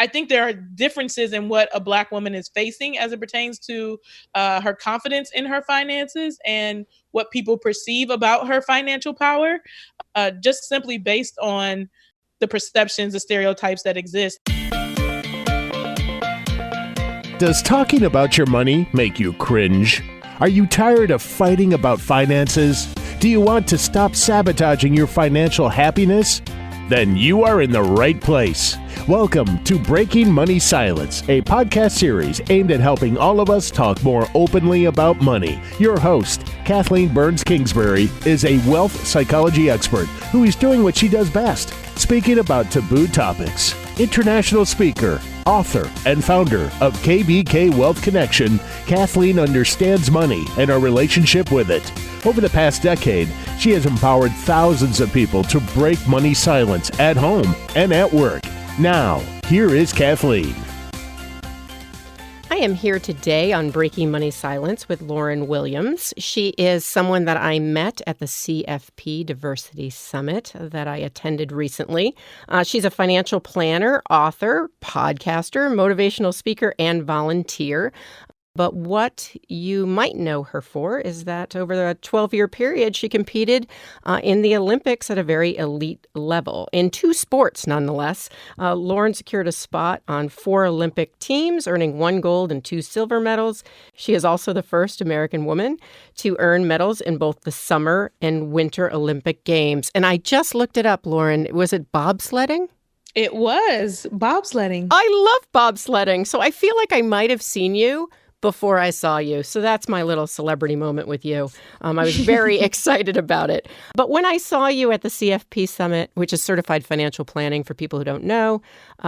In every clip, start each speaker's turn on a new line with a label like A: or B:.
A: I think there are differences in what a Black woman is facing as it pertains to her confidence in her finances and what people perceive about her financial power, just simply based on the perceptions, the stereotypes that exist.
B: Does talking about your money make you cringe? Are you tired of fighting about finances? Do you want to stop sabotaging your financial happiness? Then you are in the right place. Welcome to Breaking Money Silence, a podcast series aimed at helping all of us talk more openly about money. Your host, Kathleen Kingsbury, is a wealth psychology expert who is doing what she does best, speaking about taboo topics. International speaker, author, and founder of KBK Wealth Connection, Kathleen understands money and our relationship with it. Over the past decade, she has empowered thousands of people to break money silence at home and at work. Now, here is Kathleen.
C: I am here today on Breaking Money Silence with Lauryn Williams. She is someone that I met at the CFP Diversity Summit that I attended recently. She's a financial planner, author, podcaster, motivational speaker, and volunteer. But what you might know her for is that over the 12-year period, she competed in the Olympics at a very elite level. In 2 sports, nonetheless, Lauryn secured a spot on 4 Olympic teams, earning 1 gold and 2 silver medals. She is also the first American woman to earn medals in both the Summer and Winter Olympic Games. And I just looked it up, Lauryn. Was it bobsledding?
A: It was bobsledding.
C: I love bobsledding, so I feel like I might have seen you before I saw you. So that's my little celebrity moment with you. I was very excited about it. But when I saw you at the CFP Summit, which is Certified Financial Planning for people who don't know,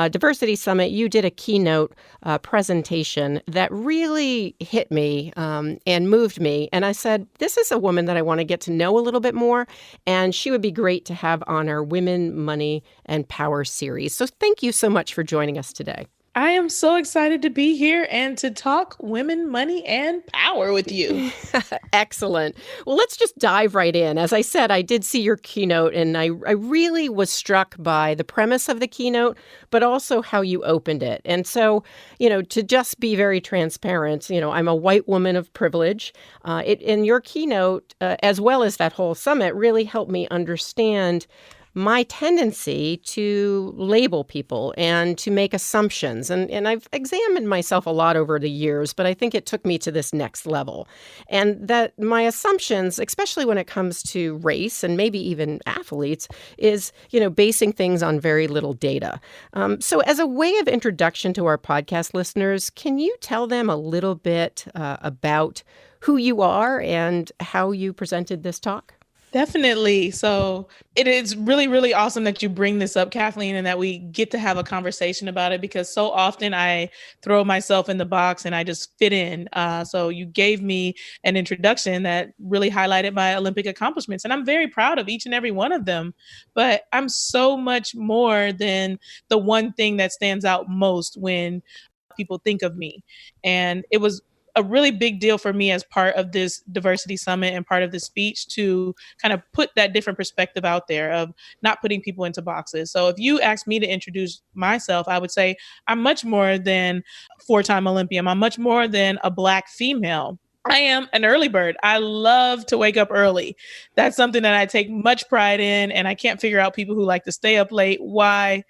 C: Diversity Summit, you did a keynote presentation that really hit me and moved me. And I said, this is a woman that I want to get to know a little bit more. And she would be great to have on our Women, Money, and Power series. So thank you so much for joining us today.
A: I am so excited to be here and to talk women, money, and power with you.
C: Excellent. Well, let's just dive right in. As I said, I did see your keynote, and I really was struck by the premise of the keynote, but also how you opened it. And so, to just be very transparent, I'm a white woman of privilege. In your keynote, as well as that whole summit, really helped me understand my tendency to label people and to make assumptions. And I've examined myself a lot over the years, but I think it took me to this next level. And that my assumptions, especially when it comes to race and maybe even athletes, is, basing things on very little data. So as a way of introduction to our podcast listeners, can you tell them a little bit about who you are and how you presented this talk?
A: Definitely. So it is really, really awesome that you bring this up, Kathleen, and that we get to have a conversation about it, because so often I throw myself in the box and I just fit in. So you gave me an introduction that really highlighted my Olympic accomplishments, and I'm very proud of each and every one of them. But I'm so much more than the one thing that stands out most when people think of me. And it was a really big deal for me as part of this diversity summit and part of the speech to kind of put that different perspective out there of not putting people into boxes. So if you asked me to introduce myself, I would say I'm much more than a 4-time Olympian. I'm much more than a Black female. I am an early bird. I love to wake up early. That's something that I take much pride in, and I can't figure out people who like to stay up late. Why?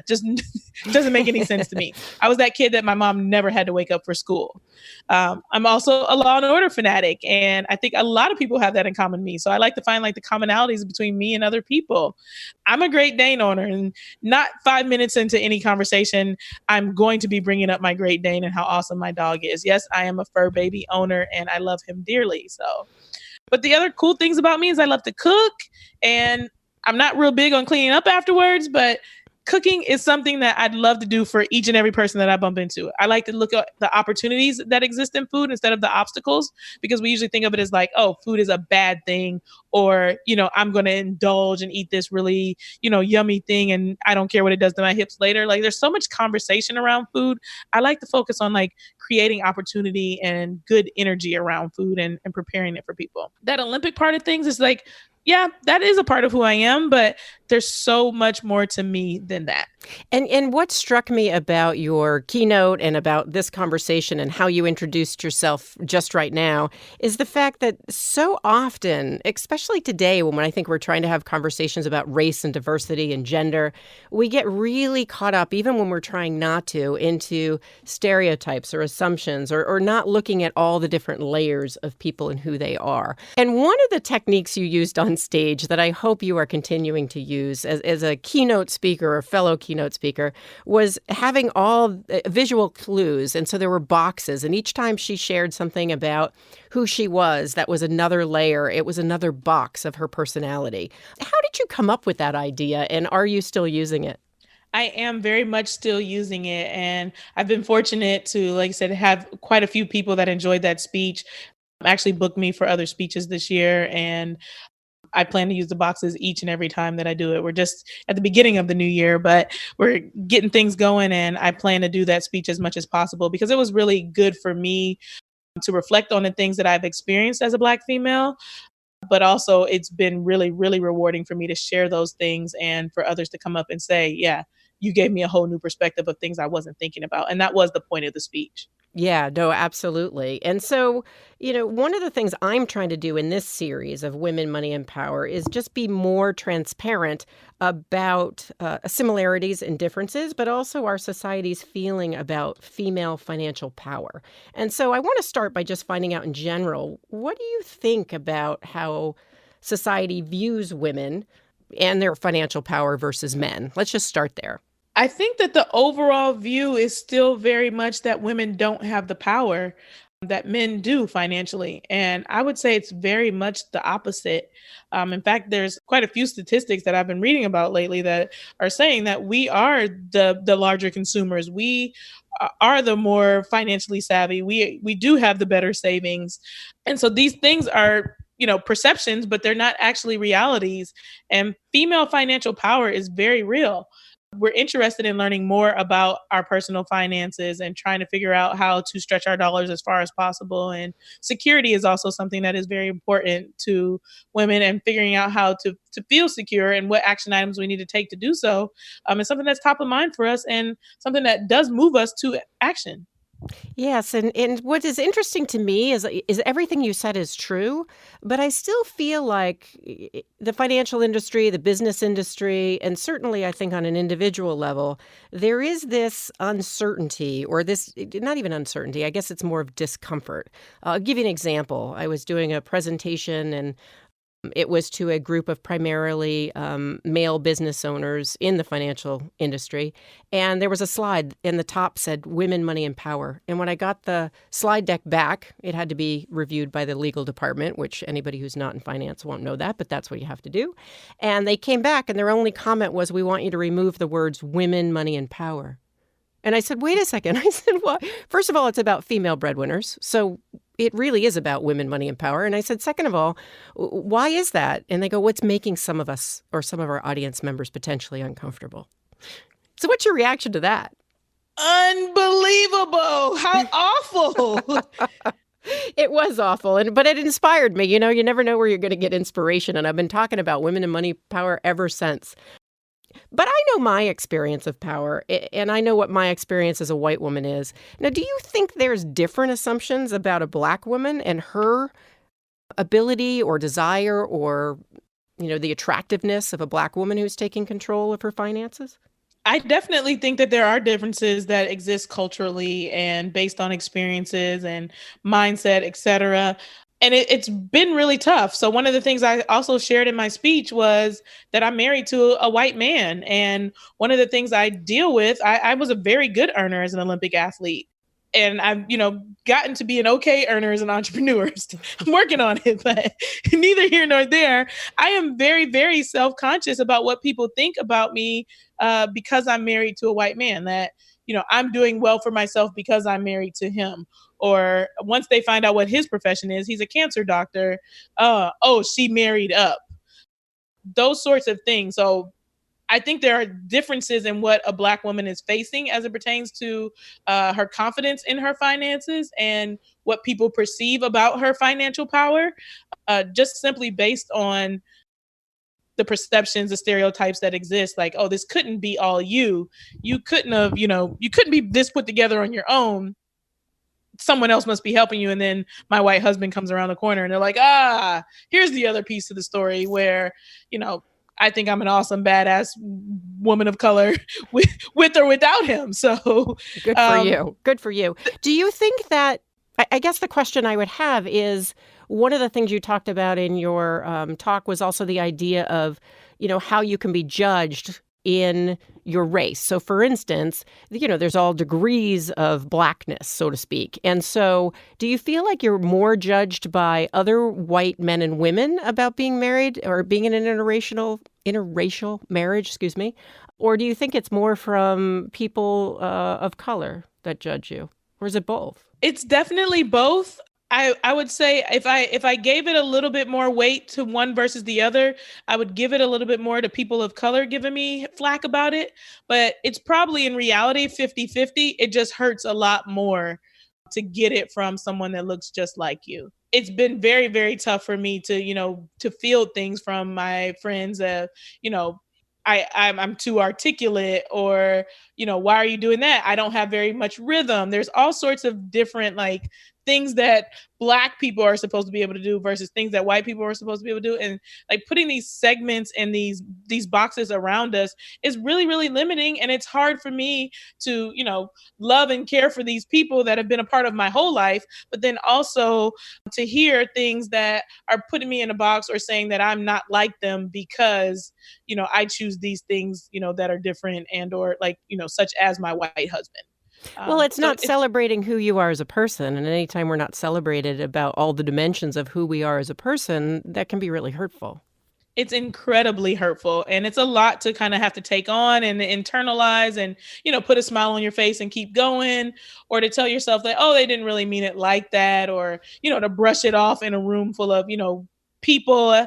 A: Just doesn't make any sense to me. I was that kid that my mom never had to wake up for school. I'm also a Law and Order fanatic, and I think a lot of people have that in common with me. So I like to find the commonalities between me and other people. I'm a Great Dane owner, and not 5 minutes into any conversation, I'm going to be bringing up my Great Dane and how awesome my dog is. Yes, I am a fur baby owner, and I love him dearly. But the other cool things about me is I love to cook, and I'm not real big on cleaning up afterwards, but cooking is something that I'd love to do for each and every person that I bump into. I like to look at the opportunities that exist in food instead of the obstacles, because we usually think of it as food is a bad thing, or, I'm going to indulge and eat this really, yummy thing, and I don't care what it does to my hips later. There's so much conversation around food. I like to focus on creating opportunity and good energy around food and preparing it for people. That Olympic part of things is yeah, that is a part of who I am, but there's so much more to me than that.
C: And what struck me about your keynote and about this conversation and how you introduced yourself just right now is the fact that so often, especially today when I think we're trying to have conversations about race and diversity and gender, we get really caught up, even when we're trying not to, into stereotypes or assumptions or not looking at all the different layers of people and who they are. And one of the techniques you used on stage that I hope you are continuing to use as a keynote speaker or fellow keynote speaker was having all visual clues. And so there were boxes. And each time she shared something about who she was, that was another layer. It was another box of her personality. How did you come up with that idea? And are you still using it?
A: I am very much still using it. And I've been fortunate to, like I said, have quite a few people that enjoyed that speech actually booked me for other speeches this year. And I plan to use the boxes each and every time that I do it. We're just at the beginning of the new year, but we're getting things going. And I plan to do that speech as much as possible because it was really good for me to reflect on the things that I've experienced as a Black female. But also, it's been really, really rewarding for me to share those things and for others to come up and say, yeah, you gave me a whole new perspective of things I wasn't thinking about. And that was the point of the speech.
C: Yeah, no, absolutely. And so, one of the things I'm trying to do in this series of Women, Money, and Power is just be more transparent about similarities and differences, but also our society's feeling about female financial power. And so I want to start by just finding out in general, what do you think about how society views women and their financial power versus men? Let's just start there.
A: I think that the overall view is still very much that women don't have the power that men do financially. And I would say it's very much the opposite. In fact, there's quite a few statistics that I've been reading about lately that are saying that we are the larger consumers. We are the more financially savvy. We do have the better savings. And so these things are perceptions, but they're not actually realities. And female financial power is very real. We're interested in learning more about our personal finances and trying to figure out how to stretch our dollars as far as possible. And security is also something that is very important to women, and figuring out how to feel secure and what action items we need to take to do so is something that's top of mind for us and something that does move us to action.
C: Yes, and what is interesting to me is everything you said is true, but I still feel like the financial industry, the business industry, and certainly I think on an individual level, there is this uncertainty or this, not even uncertainty, I guess it's more of discomfort. I'll give you an example. I was doing a presentation and it was to a group of primarily male business owners in the financial industry. And there was a slide, and the top said, Women, Money, and Power. And when I got the slide deck back, it had to be reviewed by the legal department, which anybody who's not in finance won't know that, but that's what you have to do. And they came back, and their only comment was, we want you to remove the words Women, Money, and Power. And I said, wait a second. I said, well, first of all, it's about female breadwinners. So it really is about women, money, and power. And I said, second of all, why is that? And they go, what's making some of us or some of our audience members potentially uncomfortable? So what's your reaction to that?
A: Unbelievable. How awful.
C: It was awful, but it inspired me. You never know where you're going to get inspiration. And I've been talking about women and money power ever since. But I know my experience of power, and I know what my experience as a white woman is. Now, do you think there's different assumptions about a Black woman and her ability or desire or, the attractiveness of a Black woman who's taking control of her finances?
A: I definitely think that there are differences that exist culturally and based on experiences and mindset, et cetera. And it's been really tough. So one of the things I also shared in my speech was that I'm married to a white man. And one of the things I deal with, I was a very good earner as an Olympic athlete. And I've, gotten to be an okay earner as an entrepreneur. I'm working on it, but neither here nor there. I am very, very self-conscious about what people think about me because I'm married to a white man, that, I'm doing well for myself because I'm married to him. Or once they find out what his profession is, he's a cancer doctor. Oh, she married up. Those sorts of things. So I think there are differences in what a Black woman is facing as it pertains to her confidence in her finances and what people perceive about her financial power, just simply based on the perceptions, the stereotypes that exist. Like, oh, this couldn't be all you. You couldn't have, you couldn't be this put together on your own. Someone else must be helping you. And then my white husband comes around the corner and they're like, here's the other piece of the story where, I think I'm an awesome, badass woman of color with or without him. So
C: good for you. Good for you. Do you think that, I guess the question I would have is, one of the things you talked about in your talk was also the idea of, how you can be judged in your race. So for instance, there's all degrees of blackness, so to speak. And so do you feel like you're more judged by other white men and women about being married or being in an interracial marriage, Or do you think it's more from people of color that judge you? Or is it both?
A: It's definitely both. I would say if I gave it a little bit more weight to one versus the other, I would give it a little bit more to people of color giving me flack about it. But it's probably in reality 50-50. It just hurts a lot more to get it from someone that looks just like you. It's been very, very tough for me to field things from my friends that, I'm too articulate, or, why are you doing that? I don't have very much rhythm. There's all sorts of different things that Black people are supposed to be able to do versus things that white people are supposed to be able to do. And putting these segments and these boxes around us is really, really limiting. And it's hard for me to, love and care for these people that have been a part of my whole life, but then also to hear things that are putting me in a box or saying that I'm not like them because, I choose these things, that are different and, or such as my white husband.
C: Well, it's not celebrating who you are as a person. And anytime we're not celebrated about all the dimensions of who we are as a person, that can be really hurtful.
A: It's incredibly hurtful. And it's a lot to kind of have to take on and internalize and, put a smile on your face and keep going, or to tell yourself that, oh, they didn't really mean it like that, or, to brush it off in a room full of, people,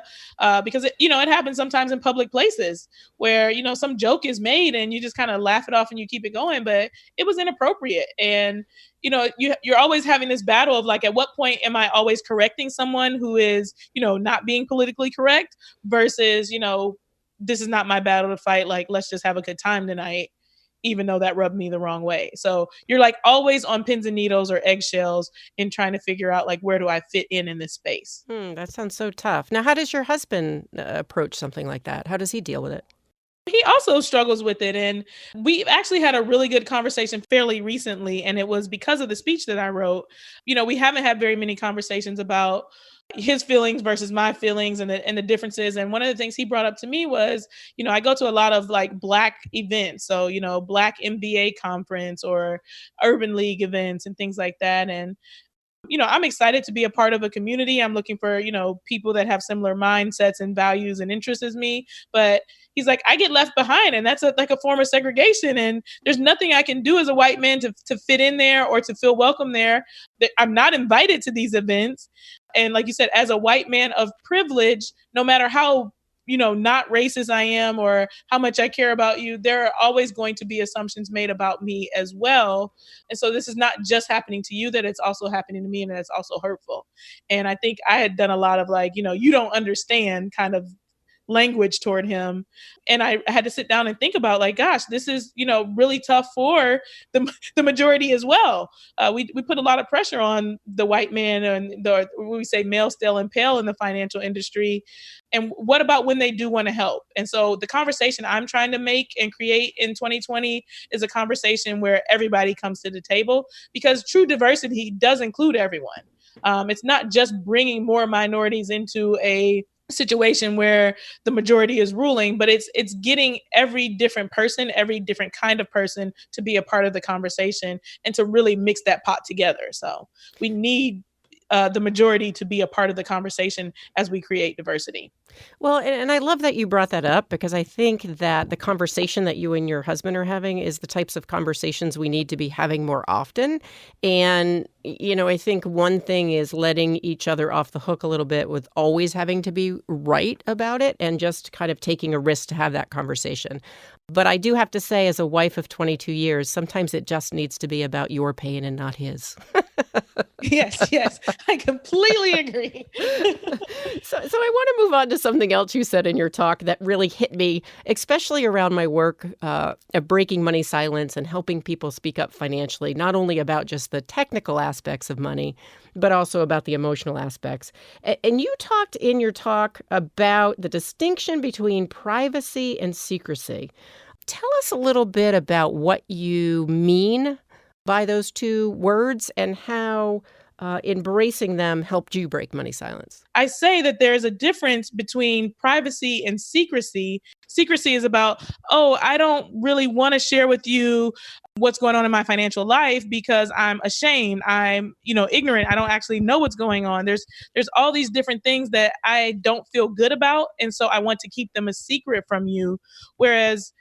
A: because it happens sometimes in public places where some joke is made and you just kind of laugh it off and you keep it going, but it was inappropriate. And you're always having this battle of at what point am I always correcting someone who is not being politically correct versus this is not my battle to fight, let's just have a good time tonight, even though that rubbed me the wrong way. So you're always on pins and needles or eggshells in trying to figure out where do I fit in this space.
C: That sounds so tough. Now, how does your husband approach something like that? How does he deal with it?
A: He also struggles with it. And we've actually had a really good conversation fairly recently. And it was because of the speech that I wrote. We haven't had very many conversations about his feelings versus my feelings and the differences. And one of the things he brought up to me was, I go to a lot of Black events. So, Black MBA conference or Urban League events and things like that. And I'm excited to be a part of a community. I'm looking for, people that have similar mindsets and values and interests as me. But he's like, I get left behind, and that's a form of segregation. And there's nothing I can do as a white man to fit in there or to feel welcome there. That I'm not invited to these events. And like you said, as a white man of privilege, no matter how not racist I am or how much I care about you, there are always going to be assumptions made about me as well. And so this is not just happening to you, that it's also happening to me, and it's also hurtful. And I think I had done a lot of you don't understand kind of language toward him. And I had to sit down and think about gosh, this is, really tough for the majority as well. We put a lot of pressure on the white man and we say male, stale, and pale in the financial industry. And what about when they do want to help? And so the conversation I'm trying to make and create in 2020 is a conversation where everybody comes to the table, because true diversity does include everyone. It's not just bringing more minorities into a situation where the majority is ruling, but it's getting every different person, every different kind of person to be a part of the conversation and to really mix that pot together. So we need the majority to be a part of the conversation as we create diversity.
C: Well, and I love that you brought that up, because I think that the conversation that you and your husband are having is the types of conversations we need to be having more often. And, I think one thing is letting each other off the hook a little bit with always having to be right about it and just kind of taking a risk to have that conversation. But I do have to say, as a wife of 22 years, sometimes it just needs to be about your pain and not his.
A: Yes, yes, I completely agree.
C: So I want to move on to something else you said in your talk that really hit me, especially around my work of breaking money silence and helping people speak up financially, not only about just the technical aspects of money, but also about the emotional aspects. And you talked in your talk about the distinction between privacy and secrecy. Tell us a little bit about what you mean by those two words and how embracing them helped you break money silence.
A: I say that there's a difference between privacy and secrecy. Secrecy is about, oh, I don't really want to share with you what's going on in my financial life because I'm ashamed. I'm, ignorant. I don't actually know what's going on. There's all these different things that I don't feel good about, and so I want to keep them a secret from you. Whereas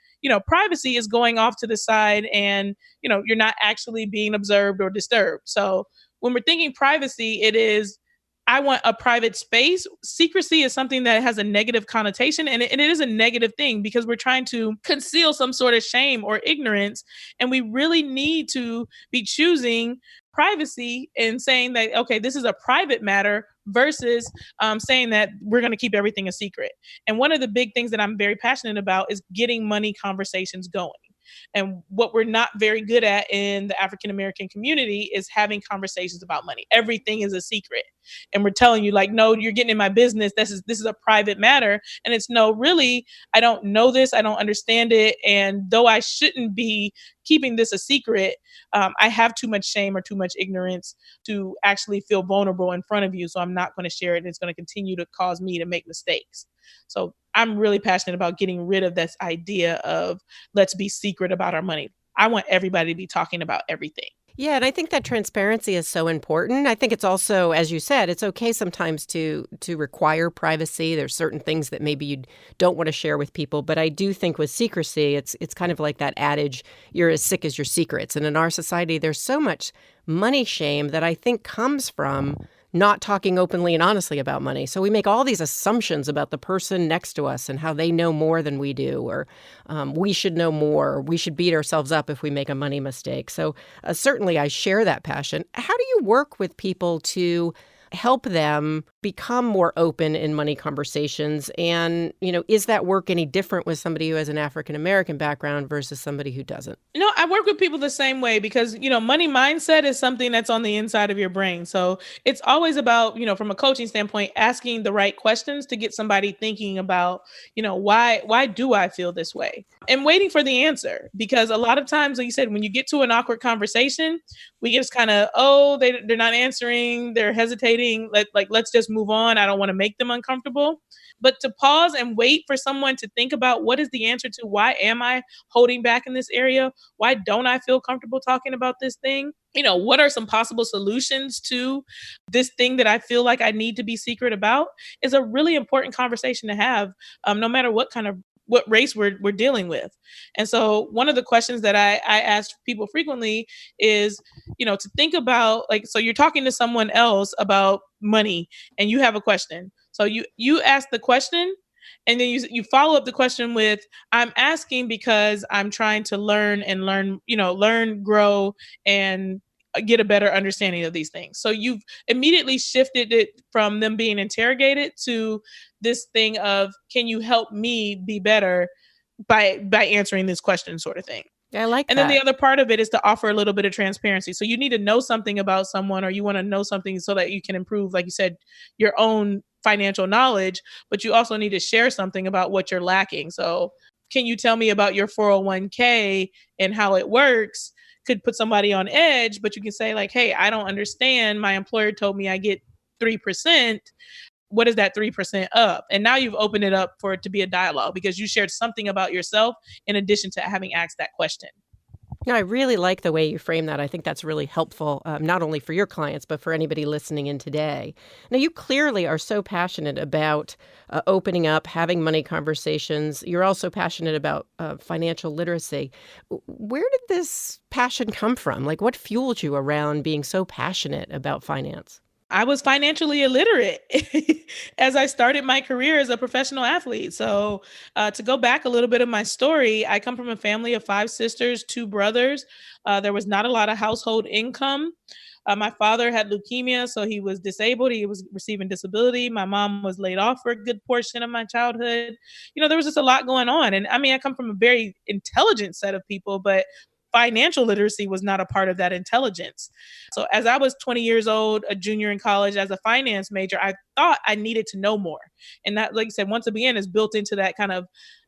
A: privacy is going off to the side and, you're not actually being observed or disturbed. So when we're thinking privacy, it is, I want a private space. Secrecy is something that has a negative connotation, and it is a negative thing because we're trying to conceal some sort of shame or ignorance. And we really need to be choosing privacy and saying that, okay, this is a private matter versus saying that we're going to keep everything a secret. And one of the big things that I'm very passionate about is getting money conversations going. And what we're not very good at in the African American community is having conversations about money. Everything is a secret. And we're telling you, like, no, you're getting in my business. This is a private matter. And it's, no, really, I don't know this. I don't understand it. And though I shouldn't be keeping this a secret, I have too much shame or too much ignorance to actually feel vulnerable in front of you. So I'm not going to share it. And it's going to continue to cause me to make mistakes. So I'm really passionate about getting rid of this idea of let's be secret about our money. I want everybody to be talking about everything.
C: Yeah, and I think that transparency is so important. I think it's also, as you said, it's okay sometimes to require privacy. There's certain things that maybe you don't want to share with people, but I do think with secrecy, it's kind of like that adage, you're as sick as your secrets. And in our society, there's so much money shame that I think comes from not talking openly and honestly about money. So we make all these assumptions about the person next to us and how they know more than we do, or we should know more, or we should beat ourselves up if we make a money mistake. So certainly I share that passion. How do you work with people to help them become more open in money conversations? And, is that work any different with somebody who has an African American background versus somebody who doesn't?
A: I work with people the same way because, money mindset is something that's on the inside of your brain. So it's always about, from a coaching standpoint, asking the right questions to get somebody thinking about, why do I feel this way? And waiting for the answer. Because a lot of times, like you said, when you get to an awkward conversation, we just kind of, they're not answering, they're hesitating. Let's just move on. I don't want to make them uncomfortable. But to pause and wait for someone to think about what is the answer to why am I holding back in this area? Why don't I feel comfortable talking about this thing? What are some possible solutions to this thing that I feel like I need to be secret about is a really important conversation to have, no matter what race we're dealing with. And so one of the questions that I ask people frequently is, to think about, so you're talking to someone else about money and you have a question. So you ask the question and then you follow up the question with, I'm asking because I'm trying to learn, grow, and get a better understanding of these things. So you've immediately shifted it from them being interrogated to this thing of, can you help me be better by answering this question, sort of thing.
C: I like
A: that. And then the other part of it is to offer a little bit of transparency. So you need to know something about someone, or you want to know something so that you can improve, like you said, your own financial knowledge, but you also need to share something about what you're lacking. So can you tell me about your 401k and how it works? Could put somebody on edge, but you can say, like, hey, I don't understand. My employer told me I get 3%. What is that 3% of? And now you've opened it up for it to be a dialogue because you shared something about yourself in addition to having asked that question.
C: No, I really like the way you frame that. I think that's really helpful, not only for your clients, but for anybody listening in today. Now, you clearly are so passionate about opening up, having money conversations. You're also passionate about financial literacy. Where did this passion come from? Like, what fueled you around being so passionate about finance?
A: I was financially illiterate as I started my career as a professional athlete. So to go back a little bit of my story, I come from a family of 5 sisters, 2 brothers. There was not a lot of household income. My father had leukemia, so he was disabled. He was receiving disability. My mom was laid off for a good portion of my childhood. There was just a lot going on. And I mean, I come from a very intelligent set of people, but financial literacy was not a part of that intelligence. So as I was 20 years old, a junior in college as a finance major, I thought I needed to know more. And that, like I said, once again, is built into that kind of,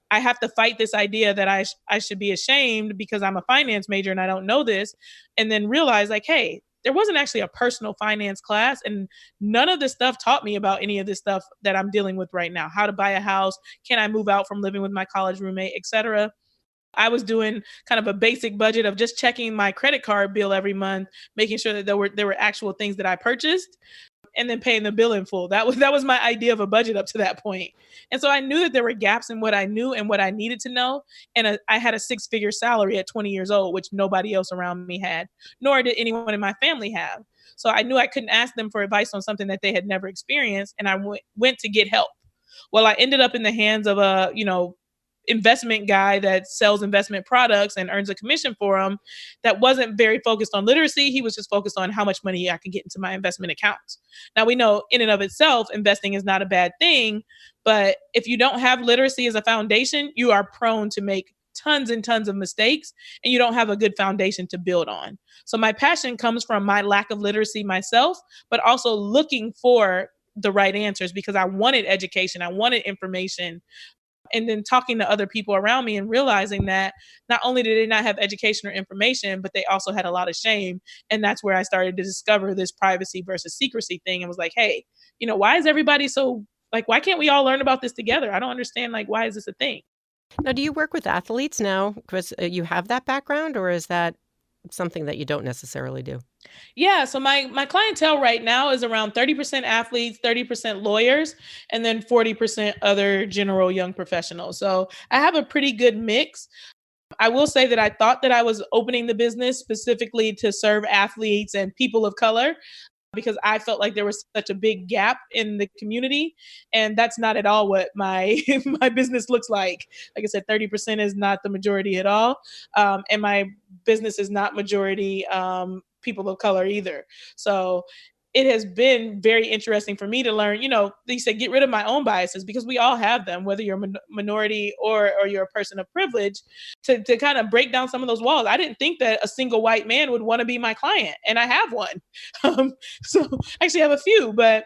A: I have to fight this idea that I should be ashamed because I'm a finance major and I don't know this. And then realize like, hey, there wasn't actually a personal finance class, and none of this stuff taught me about any of this stuff that I'm dealing with right now. How to buy a house, can I move out from living with my college roommate, etc. I was doing kind of a basic budget of just checking my credit card bill every month, making sure that there were actual things that I purchased, and then paying the bill in full. That was my idea of a budget up to that point. And so I knew that there were gaps in what I knew and what I needed to know. And I had a six-figure salary at 20 years old, which nobody else around me had, nor did anyone in my family have. So I knew I couldn't ask them for advice on something that they had never experienced, and I went to get help. Well, I ended up in the hands of a, investment guy that sells investment products and earns a commission for them, that wasn't very focused on literacy. He was just focused on how much money I could get into my investment accounts. Now, we know in and of itself, investing is not a bad thing, but if you don't have literacy as a foundation, you are prone to make tons and tons of mistakes, and you don't have a good foundation to build on. So my passion comes from my lack of literacy myself, but also looking for the right answers because I wanted education, I wanted information, and then talking to other people around me and realizing that not only did they not have education or information, but they also had a lot of shame. And that's where I started to discover this privacy versus secrecy thing and was like, hey, why is everybody so like, why can't we all learn about this together? I don't understand. Like, why is this a thing?
C: Now, do you work with athletes now because you have that background, or is that something that you don't necessarily do?
A: Yeah, so my clientele right now is around 30% athletes, 30% lawyers, and then 40% other general young professionals. So I have a pretty good mix. I will say that I thought that I was opening the business specifically to serve athletes and people of color because I felt like there was such a big gap in the community. And that's not at all what my my business looks like. Like I said, 30% is not the majority at all. And my business is not majority people of color either. So it has been very interesting for me to learn, they said get rid of my own biases because we all have them, whether you're a minority or you're a person of privilege, to kind of break down some of those walls. I didn't think that a single white man would want to be my client, and I have one. So I actually have a few, but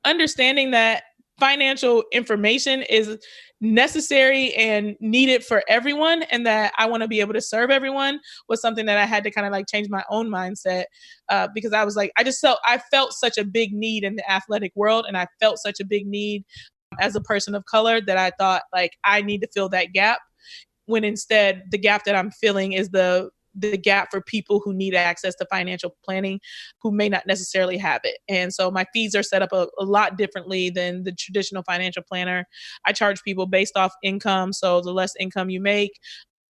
A: understanding that financial information is necessary and needed for everyone and that I want to be able to serve everyone was something that I had to kind of like change my own mindset because I was like, I felt such a big need in the athletic world, and I felt such a big need as a person of color that I thought like I need to fill that gap, when instead the gap that I'm filling is the gap for people who need access to financial planning who may not necessarily have it. And so my fees are set up a lot differently than the traditional financial planner. I charge people based off income. So the less income you make,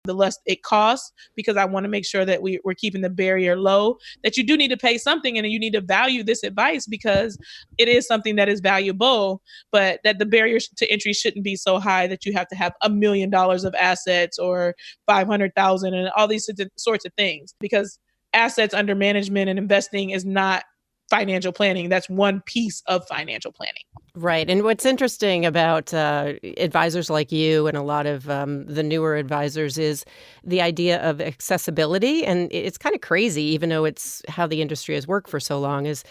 A: the less it costs, because I want to make sure that we're keeping the barrier low, that you do need to pay something and you need to value this advice because it is something that is valuable, but that the barrier to entry shouldn't be so high that you have to have $1 million of assets or 500,000 and all these sorts of things, because assets under management and investing is not financial planning. That's one piece of financial planning.
C: Right. And what's interesting about advisors like you and a lot of the newer advisors is the idea of accessibility. And it's kind of crazy, even though it's how the industry has worked for so long, is,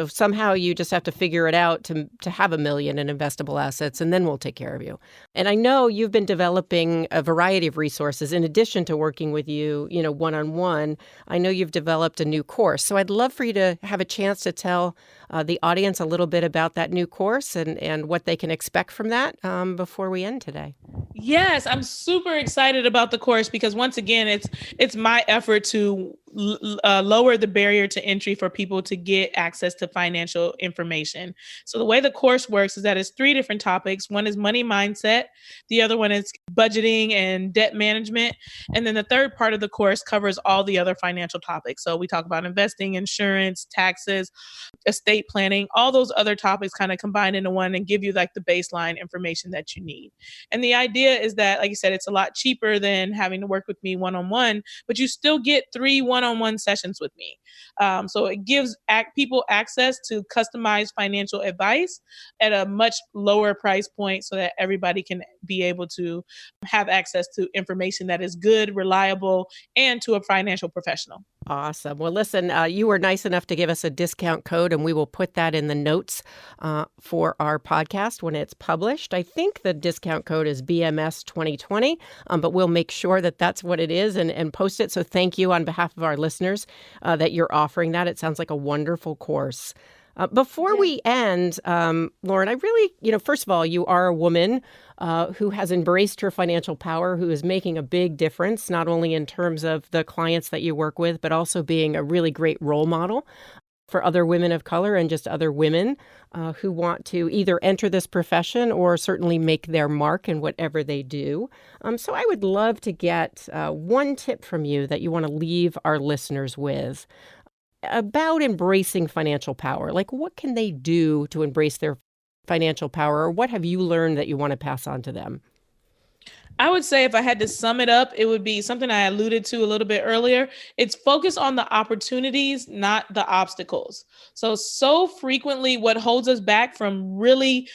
C: somehow you just have to figure it out to have $1 million in investable assets, and then we'll take care of you. And I know you've been developing a variety of resources in addition to working with you, one-on-one. I know you've developed a new course. So I'd love for you to have a chance to tell the audience a little bit about that new course and what they can expect from that before we end today.
A: Yes, I'm super excited about the course because once again, it's my effort to lower the barrier to entry for people to get access to financial information. So the way the course works is that it's 3 different topics. One is money mindset. The other one is budgeting and debt management. And then the third part of the course covers all the other financial topics. So we talk about investing, insurance, taxes, estate planning, all those other topics kind of combined into one and give you like the baseline information that you need. And the idea is that, like you said, it's a lot cheaper than having to work with me one-on-one, but you still get 3 one one-on-one sessions with me. So it gives people access to customized financial advice at a much lower price point so that everybody can be able to have access to information that is good, reliable, and to a financial professional.
C: Awesome. Well, listen, you were nice enough to give us a discount code, and we will put that in the notes for our podcast when it's published. I think the discount code is BMS 2020, but we'll make sure that that's what it is and post it. So thank you on behalf of our listeners that you're offering that. It sounds like a wonderful course. Before we end, Lauryn, I really, first of all, you are a woman who has embraced her financial power, who is making a big difference, not only in terms of the clients that you work with, but also being a really great role model for other women of color and just other women who want to either enter this profession or certainly make their mark in whatever they do. So I would love to get one tip from you that you want to leave our listeners with about embracing financial power. Like, what can they do to embrace their financial power, or what have you learned that you want to pass on to them?
A: I would say if I had to sum it up, it would be something I alluded to a little bit earlier. It's focus on the opportunities, not the obstacles. So frequently what holds us back from really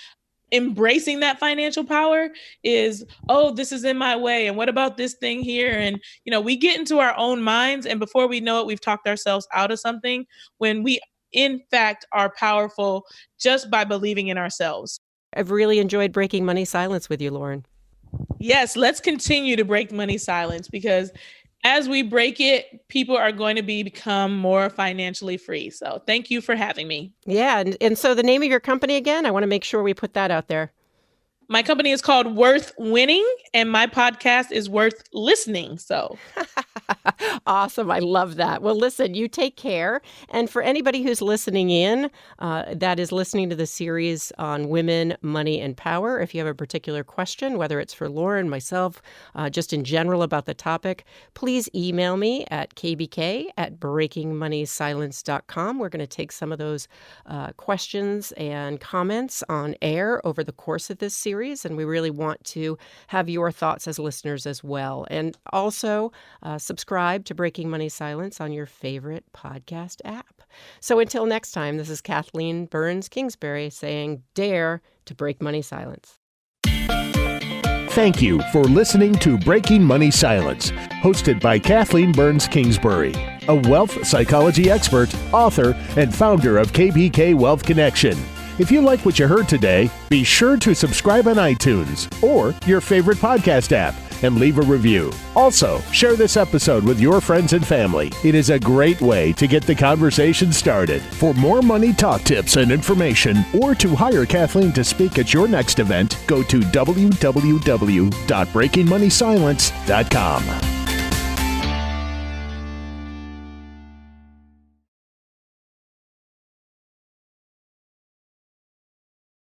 A: embracing that financial power is, oh, this is in my way. And what about this thing here? And, we get into our own minds. And before we know it, we've talked ourselves out of something when we, in fact, are powerful just by believing in ourselves.
C: I've really enjoyed breaking money silence with you, Lauryn.
A: Yes, let's continue to break money silence, because as we break it, people are going to become more financially free. So thank you for having me.
C: Yeah. And so the name of your company again, I want to make sure we put that out there.
A: My company is called Worth Winning, and my podcast is Worth Listening. So
C: awesome. I love that. Well, listen, you take care. And for anybody who's listening in, that is listening to the series on women, money, and power, if you have a particular question, whether it's for Lauryn, myself, just in general about the topic, please email me at kbk@breakingmoneysilence.com. We're going to take some of those questions and comments on air over the course of this series. And we really want to have your thoughts as listeners as well. And also subscribe to Breaking Money Silence on your favorite podcast app. So until next time, this is Kathleen Burns Kingsbury saying, dare to break money silence.
B: Thank you for listening to Breaking Money Silence, hosted by Kathleen Burns Kingsbury, a wealth psychology expert, author, and founder of KBK Wealth Connection. If you like what you heard today, be sure to subscribe on iTunes or your favorite podcast app and leave a review. Also, share this episode with your friends and family. It is a great way to get the conversation started. For more money talk tips and information, or to hire Kathleen to speak at your next event, go to www.breakingmoneysilence.com.